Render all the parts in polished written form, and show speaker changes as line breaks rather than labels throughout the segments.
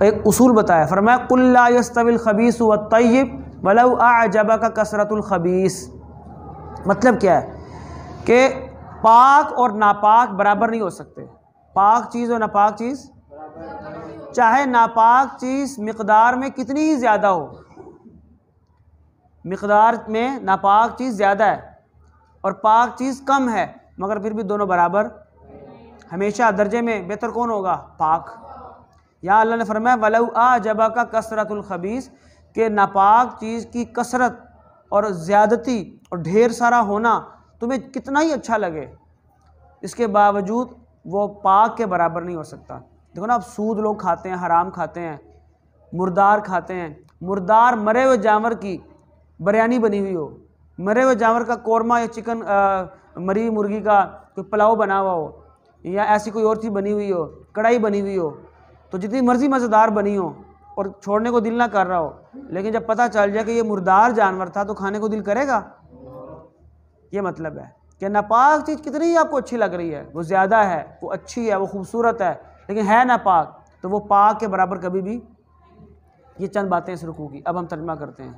ایک اصول بتایا، فرمایا قُلْ لَا يَسْتَوِي الْخَبِيثُ وَالطَّيِّبُ وَلَوْ أَعْجَبَكَ كَثْرَةُ الْخَبِيثِ۔ مطلب کیا ہے کہ پاک اور ناپاک برابر نہیں ہو سکتے، پاک چیز اور ناپاک چیز، چاہے ناپاک چیز مقدار میں کتنی ہی زیادہ ہو، مقدار میں ناپاک چیز زیادہ ہے اور پاک چیز کم ہے، مگر پھر بھی دونوں برابر، ہمیشہ درجے میں بہتر کون ہوگا؟ پاک۔ یہاں اللہ نے فرمایا وَلَوْ أَعْجَبَكَ كَثْرَةُ الْخَبِيثِ، کہ ناپاک چیز کی کثرت اور زیادتی اور ڈھیر سارا ہونا تمہیں کتنا ہی اچھا لگے، اس کے باوجود وہ پاک کے برابر نہیں ہو سکتا۔ دیکھو نا، اب سود لوگ کھاتے ہیں، حرام کھاتے ہیں، مردار کھاتے ہیں، مردار مرے ہوئے جانور کی بریانی بنی ہوئی ہو، مرے ہوئے جانور کا قورمہ یا چکن، مری مرغی کا کوئی پلاؤ بنا ہوا ہو، یا ایسی کوئی اور چیز بنی ہوئی ہو، کڑھائی بنی ہوئی ہو، تو جتنی مرضی مزیدار بنی ہو اور چھوڑنے کو دل نہ کر رہا ہو، لیکن جب پتہ چل جائے کہ یہ مردار جانور تھا تو کھانے کو دل کرے گا؟ یہ مطلب ہے کہ ناپاک چیز کتنی ہی آپ کو اچھی لگ رہی ہے، وہ زیادہ ہے، وہ اچھی ہے، وہ خوبصورت ہے، لیکن ہے ناپاک، تو وہ پاک کے برابر کبھی بھی۔ یہ چند باتیں اس رکوع کی۔ اب ہم ترجمہ کرتے ہیں۔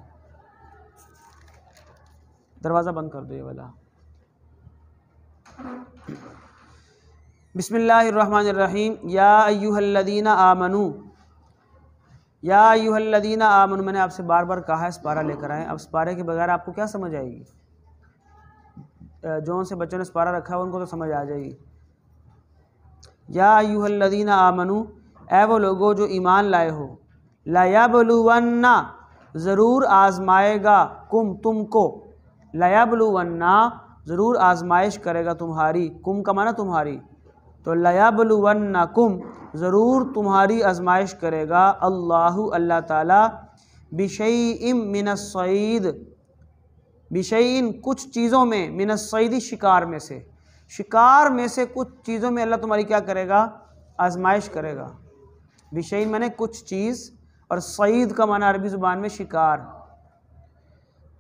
دروازہ بند کر دو یہ والا۔ بسم اللہ الرحمن الرحیم۔ یا ایھا الذین آمنوا، یا ایھا الذین آمنوا، میں نے آپ سے بار بار کہا ہے سپارہ لے کر آئیں۔ اب سپارے کے بغیر آپ کو کیا سمجھ آئے گی؟ جون سے بچوں نے سپارہ رکھا ہے ان کو تو سمجھ آ جائے گی۔ یا ایھا الذین آمنوا، اے وہ لوگو جو ایمان لائے ہو، لیبلون، ضرور آزمائے گا، تم کو، لیبلون، ضرور آزمائش کرے گا تمہاری، کم کا معنی تمہاری، تو لیبلونکم، ضرور تمہاری آزمائش کرے گا اللہ تعالیٰ، بشیء من الصید، بشیء کچھ چیزوں میں، من الصید شکار میں سے، شکار میں سے کچھ چیزوں میں اللہ تمہاری کیا کرے گا؟ آزمائش کرے گا۔ بشیء معنی کچھ چیز، اور صید کا معنی عربی زبان میں شکار۔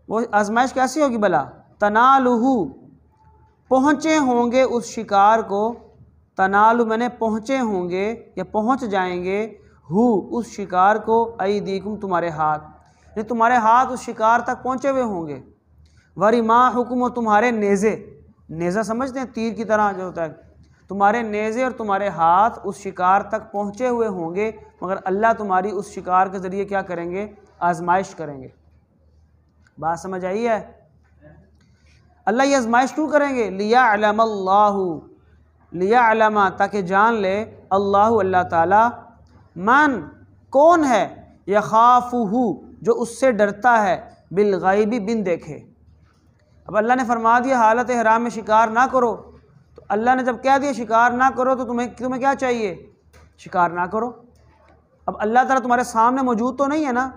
وہ آزمائش کیسی ہوگی بھلا؟ تنالہ، پہنچے ہوں گے اس شکار کو، تنالو میں نے پہنچے ہوں گے یا پہنچ جائیں گے، اس شکار کو، ایدیکم تمہارے ہاتھ، یعنی تمہارے ہاتھ اس شکار تک پہنچے ہوئے ہوں گے، ورماحکم، و تمہارے نیزے، نیزہ سمجھتے ہیں تیر کی طرح جو ہوتا ہے، تمہارے نیزے اور تمہارے ہاتھ اس شکار تک پہنچے ہوئے ہوں گے، مگر اللہ تمہاری اس شکار کے ذریعے کیا کریں گے؟ آزمائش کریں گے۔ بات سمجھ آئی ہے؟ اللہ یہ آزمائش کیوں کریں گے؟ لیعلم اللہ، لیعلم، تاکہ جان لے، اللہ تعالیٰ، من، کون ہے، یخافہ، جو اس سے ڈرتا ہے، بالغیب، بن دیکھے۔ اب اللہ نے فرما دیا حالت احرام میں شکار نہ کرو، تو اللہ نے جب کہہ دیا شکار نہ کرو تو تمہیں کیا چاہیے؟ شکار نہ کرو۔ اب اللہ تعالیٰ تمہارے سامنے موجود تو نہیں ہے نا،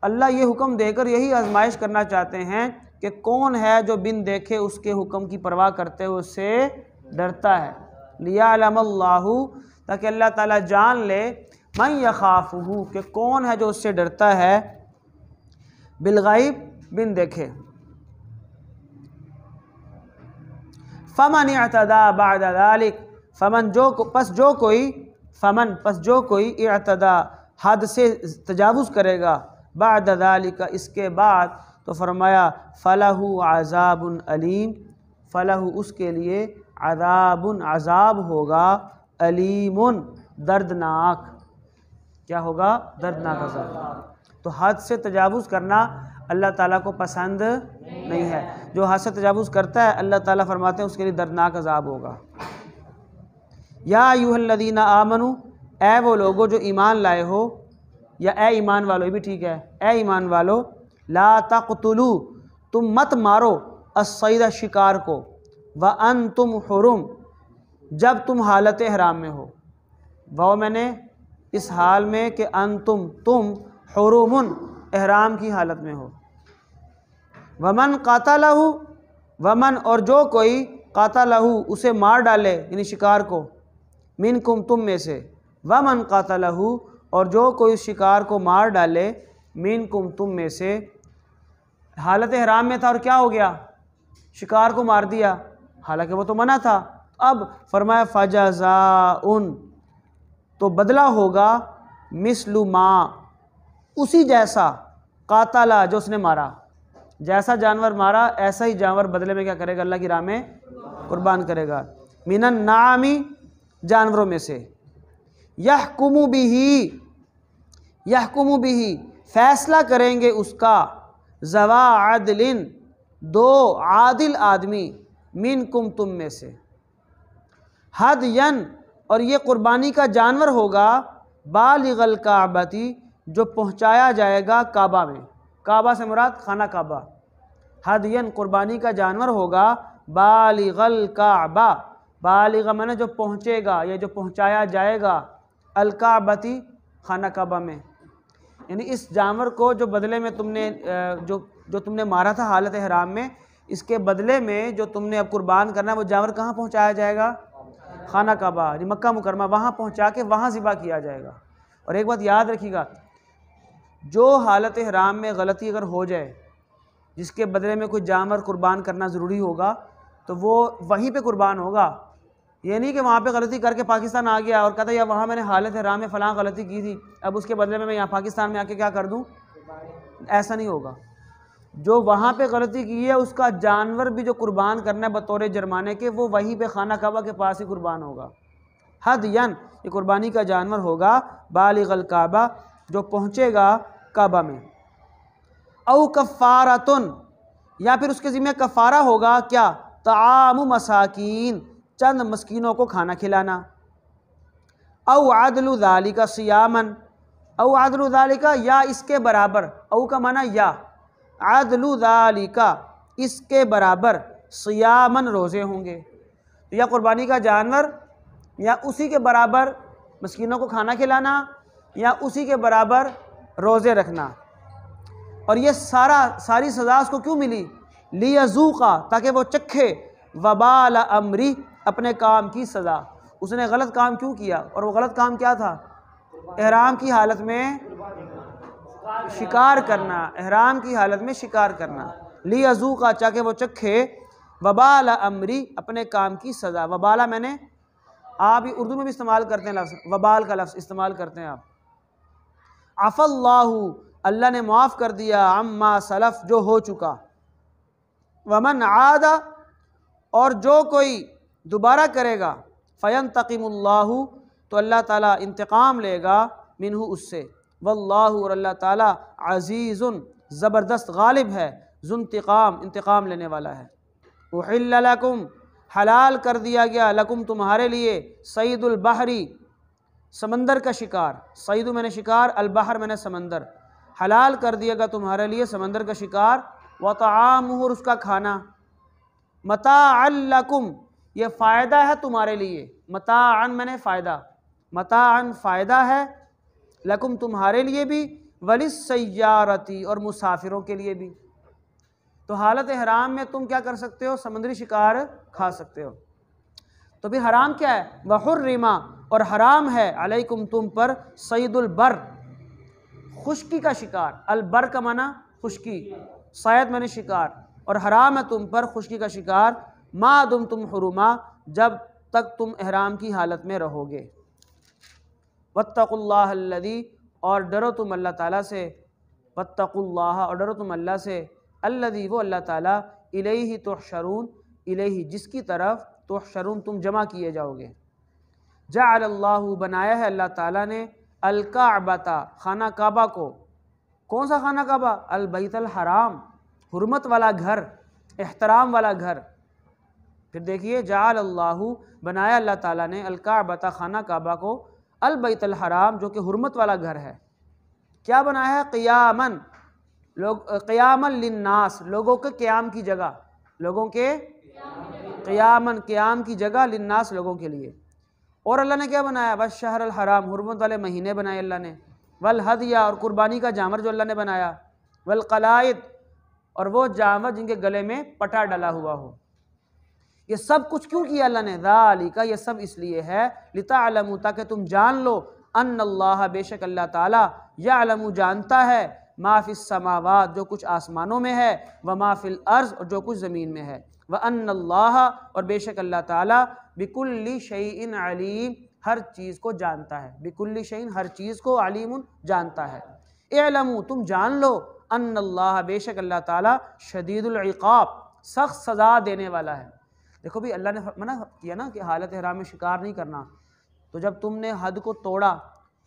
اللہ یہ حکم دے کر یہی آزمائش کرنا چاہتے ہیں کہ کون ہے جو بن دیکھے اس کے حکم کی پرواہ کرتے ہوئے اس سے ڈرتا ہے۔ لیعلم اللہ، تاکہ اللہ تعالیٰ جان لے، من یخافہ، کہ کون ہے جو اس سے ڈرتا ہے، بالغیب، بن دیکھے۔ فمن اعتدی بعد ذلک، پس جو کوئی اعتدی، حد سے تجاوز کرے گا، بعد ذلک، اس کے بعد، تو فرمایا فلہ عذاب علیم، فلہ، اس کے لیے، عذاب ہوگا، علیم، دردناک۔ کیا ہوگا؟ دردناک عذاب۔ تو حد سے تجاوز کرنا اللہ تعالیٰ کو پسند نہیں ہے، جو حد سے تجاوز کرتا ہے اللہ تعالیٰ فرماتے ہیں اس کے لیے دردناک عذاب ہوگا۔ یا ایھا الذین آمنوا، اے وہ لوگو جو ایمان لائے ہو، یا اے ایمان والو، یہ بھی ٹھیک ہے، اے ایمان والو، لا تقتلوا، تم مت مارو، الصید، شکار کو، وانتم حرم، جب تم حالت احرام میں ہو، وہ میں نے اس حال میں کہ انتم، تم، حرم، احرام کی حالت میں ہو۔ ومن قاتلہ، ومن، اور جو کوئی، قاتلہ، اسے مار ڈالے، یعنی شکار کو، منکم، تم میں سے، ومن قاتلہ، اور جو کوئی شکار کو مار ڈالے، منکم، تم میں سے، حالت احرام میں تھا اور کیا ہو گیا؟ شکار کو مار دیا، حالانکہ وہ تو منع تھا۔ اب فرمایا فجزاء، تو بدلہ ہوگا، مثل ما، اسی جیسا، قاتلا جو اس نے مارا، جیسا جانور مارا ایسا ہی جانور بدلے میں کیا کرے گا؟ اللہ کی راہ میں قربان کرے گا۔ من النعام، جانوروں میں سے، یحکم بہ، یحکم بہ، فیصلہ کریں گے اس کا، ذوا عدل، دو عادل آدمی، منکم، تم میں سے، ہدین، اور یہ قربانی کا جانور ہوگا، بالغ الکعبۃ، جو پہنچایا جائے گا کعبہ میں، کعبہ سے مراد خانہ کعبہ، ہدین قربانی کا جانور ہوگا، بالغ الکعبہ، بالغ میں نے جو پہنچے گا یا جو پہنچایا جائے گا، الکعبۃ، خانہ کعبہ میں، یعنی اس جانور کو جو بدلے میں تم نے جو تم نے مارا تھا حالت احرام میں، اس کے بدلے میں جو تم نے اب قربان کرنا ہے وہ جانور کہاں پہنچایا جائے گا؟ خانہ کعبہ، یعنی مکہ مکرمہ، وہاں پہنچا کے وہاں ذبح کیا جائے گا۔ اور ایک بات یاد رکھیے گا، جو حالت احرام میں غلطی اگر ہو جائے، جس کے بدلے میں کوئی جانور قربان کرنا ضروری ہوگا، تو وہ وہیں پہ قربان ہوگا، یہ نہیں کہ وہاں پہ غلطی کر کے پاکستان آ گیا اور کہتا ہے یا وہاں میں نے حالت احرام میں فلاں غلطی کی تھی، اب اس کے بدلے میں یہاں پاکستان میں آ کے کیا کر دوں، ایسا نہیں ہوگا۔ جو وہاں پہ غلطی کی ہے اس کا جانور بھی جو قربان کرنا ہے بطور جرمانے کے، وہ وہیں پہ خانہ کعبہ کے پاس ہی قربان ہوگا۔ ہدین، یہ قربانی کا جانور ہوگا، بالغ الکعبہ، جو پہنچے گا کعبہ میں، او کفارۃن، یا پھر اس کے ذمہ کفارہ ہوگا، کیا؟ طعام مساکین، چند مسکینوں کو کھانا کھلانا، او عدل ذالک صیامن، او عدل ذالک، یا اس کے برابر، او کا معنی یا، عدل ذالک، اس کے برابر، صیامن، روزے ہوں گے، یا قربانی کا جانور یا اسی کے برابر مسکینوں کو کھانا کھلانا یا اسی کے برابر روزے رکھنا۔ اور یہ ساری سزا اس کو کیوں ملی؟ لیذوقا، تاکہ وہ چکھے، وبال امری، اپنے کام کی سزا۔ اس نے غلط کام کیوں کیا؟ اور وہ غلط کام کیا تھا؟ احرام کی حالت میں شکار کرنا، احرام کی حالت میں شکار کرنا، لیذوقا، تاکہ وہ چکھے، وبال امری، اپنے کام کی سزا۔ وبالہ میں نے، آپ ہی اردو میں بھی استعمال کرتے ہیں لفظ وبال کا، لفظ استعمال کرتے ہیں آپ۔ عفا اللہ، اللہ نے معاف کر دیا، عما سلف، جو ہو چکا، ومن عاد، اور جو کوئی دوبارہ کرے گا، فینتقم اللہ، تو اللہ تعالیٰ انتقام لے گا، منہ، اس سے، واللہ، اور اللہ تعالیٰ، عزیز، زبردست، غالب ہے، ذو انتقام، انتقام لینے والا ہے۔ احل لکم، حلال کر دیا گیا، لکم، تمہارے لیے، صید البحری، سمندر کا شکار، صید میں نے شکار، البحر میں نے سمندر، حلال کر دیا گیا تمہارے لیے سمندر کا شکار، وطعامہ، اور اس کا کھانا، متاعا لکم، یہ فائدہ ہے تمہارے لیے، متاعا میں نے فائدہ، متاعا فائدہ ہے، لکم تمہارے لیے بھی، وللسیارتی، اور مسافروں کے لیے بھی۔ تو حالت احرام میں تم کیا کر سکتے ہو؟ سمندری شکار کھا سکتے ہو۔ تو پھر حرام کیا ہے؟ وحرم، اور حرام ہے، علیکم، تم پر، صید البر، خشکی کا شکار، البر کا معنی خشکی، صید میں نے شکار، اور حرام ہے تم پر خشکی کا شکار، ما دمتم حرما، جب تک تم احرام کی حالت میں رہو گے۔ واتقوا اللہ الذی، اور ڈرو تم اللہ تعالیٰ سے، واتقوا اللہ، اور ڈرو تم اللہ سے، الذی، وہ اللہ تعالیٰ، الیہ تحشرون، الیہ، جس کی طرف، تحشرون، تم جمع کیے جاؤ گے۔ جعل اللہ، بنایا ہے اللہ تعالیٰ نے، الکعبۃ، خانہ کعبہ کو، کون سا خانہ کعبہ؟ البیت الحرام، حرمت والا گھر، احترام والا گھر۔ پھر دیکھیے، جعل اللہ، بنایا اللہ تعالیٰ نے، الکعبۃ، خانہ کعبہ کو، البیت الحرام، جو کہ حرمت والا گھر ہے، کیا بنایا ہے؟ قیاماً، قیاماً للناس، لوگوں کے قیام کی جگہ، لوگوں کے قیاماً، قیام کی جگہ، للناس، لوگوں کے لیے۔ اور اللہ نے کیا بنایا؟ والشہر الحرام، حرمت والے مہینے بنائے اللہ نے، والہدی، اور قربانی کا جانور جو اللہ نے بنایا، والقلائد، اور وہ جانور جن کے گلے میں پٹا ڈلا ہوا ہو۔ یہ سب کچھ کیوں کیا اللہ نے؟ ذالک، یہ سب اس لیے ہے، لتعلموا، تاکہ تم جان لو، ان اللہ، بے شک اللہ تعالیٰ، یعلم، جانتا ہے، ما فی السماوات، جو کچھ آسمانوں میں ہے، وما فی الارض، اور جو کچھ زمین میں ہے، وان اللہ، اور بے شک اللہ تعالیٰ، بکل شیء علیم، ہر چیز کو جانتا ہے، بکل شیء ہر چیز کو، علیم جانتا ہے۔ اعلموا تم جان لو، ان اللہ بے شک اللہ تعالیٰ شدید العقاب سخت سزا دینے والا ہے۔ دیکھو بھی اللہ نے منع کیا نا کہ حالت احرام میں شکار نہیں کرنا، تو جب تم نے حد کو توڑا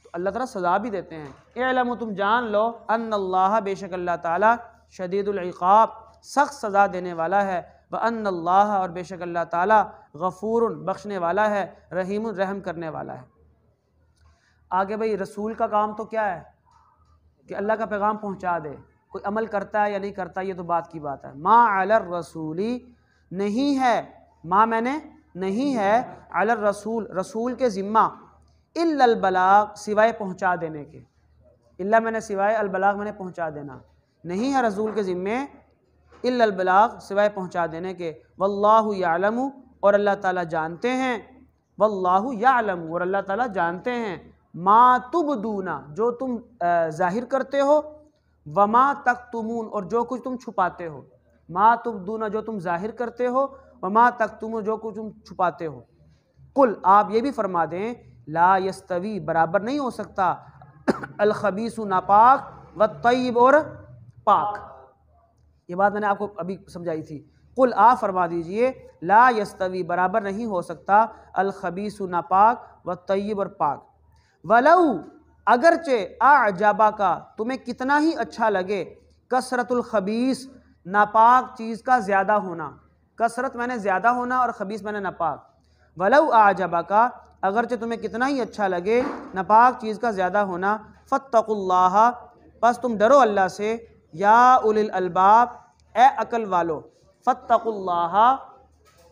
تو اللہ تعالیٰ سزا بھی دیتے ہیں۔ اعلموا تم جان لو، ان اللہ بے شک اللہ تعالیٰ شدید العقاب سخت سزا دینے والا ہے، وان اللہ اور بے شک اللہ تعالیٰ غفور بخشنے والا ہے، رحیم رحم کرنے والا ہے۔ آگے بھئی رسول کا کام تو کیا ہے کہ اللہ کا پیغام پہنچا دے، کوئی عمل کرتا ہے یا نہیں کرتا یہ تو بات کی بات ہے۔ ما علی الرسولی نہیں ہے، ما میں نے نہیں ہے، علی الرسول رسول کے ذمہ، الا البلاغ سوائے پہنچا دینے کے، الا میں نے سوائے البلاغ میں نے پہنچا دینا، نہیں ہے رسول کے ذمے الا البلاغ سوائے پہنچا دینے کے، واللہ یعلم اور اللہ تعالیٰ جانتے ہیں، واللہ یعلم اور اللہ تعالیٰ جانتے ہیں، ما تبدون جو تم ظاہر کرتے ہو، وما تکتمون اور جو کچھ تم چھپاتے ہو، ما تبدون جو تم ظاہر کرتے ہو، وما تکتمون جو کچھ تم چھپاتے ہو۔ قل آپ یہ بھی فرما دیں، لا یستوی برابر نہیں ہو سکتا، الخبیث ناپاک والطیب اور پاک، یہ بات میں نے آپ کو ابھی سمجھائی تھی۔ قل آپ فرما دیجئے، لا یستوی برابر نہیں ہو سکتا، الخبیث ناپاک والطیب اور پاک، ولو اگرچہ اعجبا کا تمہیں کتنا ہی اچھا لگے، کثرت الخبیث ناپاک چیز کا زیادہ ہونا، کثرت میں نے زیادہ ہونا اور خبیث میں نے ناپاک، ولو اعجبا کا اگرچہ تمہیں کتنا ہی اچھا لگے ناپاک چیز کا زیادہ ہونا، فاتقوا اللہ پس تم ڈرو اللہ سے، یا اولی الالباب اے عقل والو، فاتقوا اللہ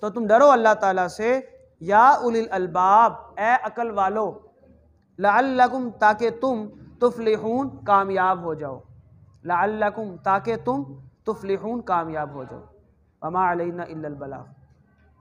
تو تم ڈرو اللہ تعالیٰ سے، یا اولی الالباب اے عقل والو، لعلکم تاکہ تم تفلحون کامیاب ہو جاؤ، لعلکم تاکہ تم تفلحون کامیاب ہو جاؤ، وما علینا الا البلاغ۔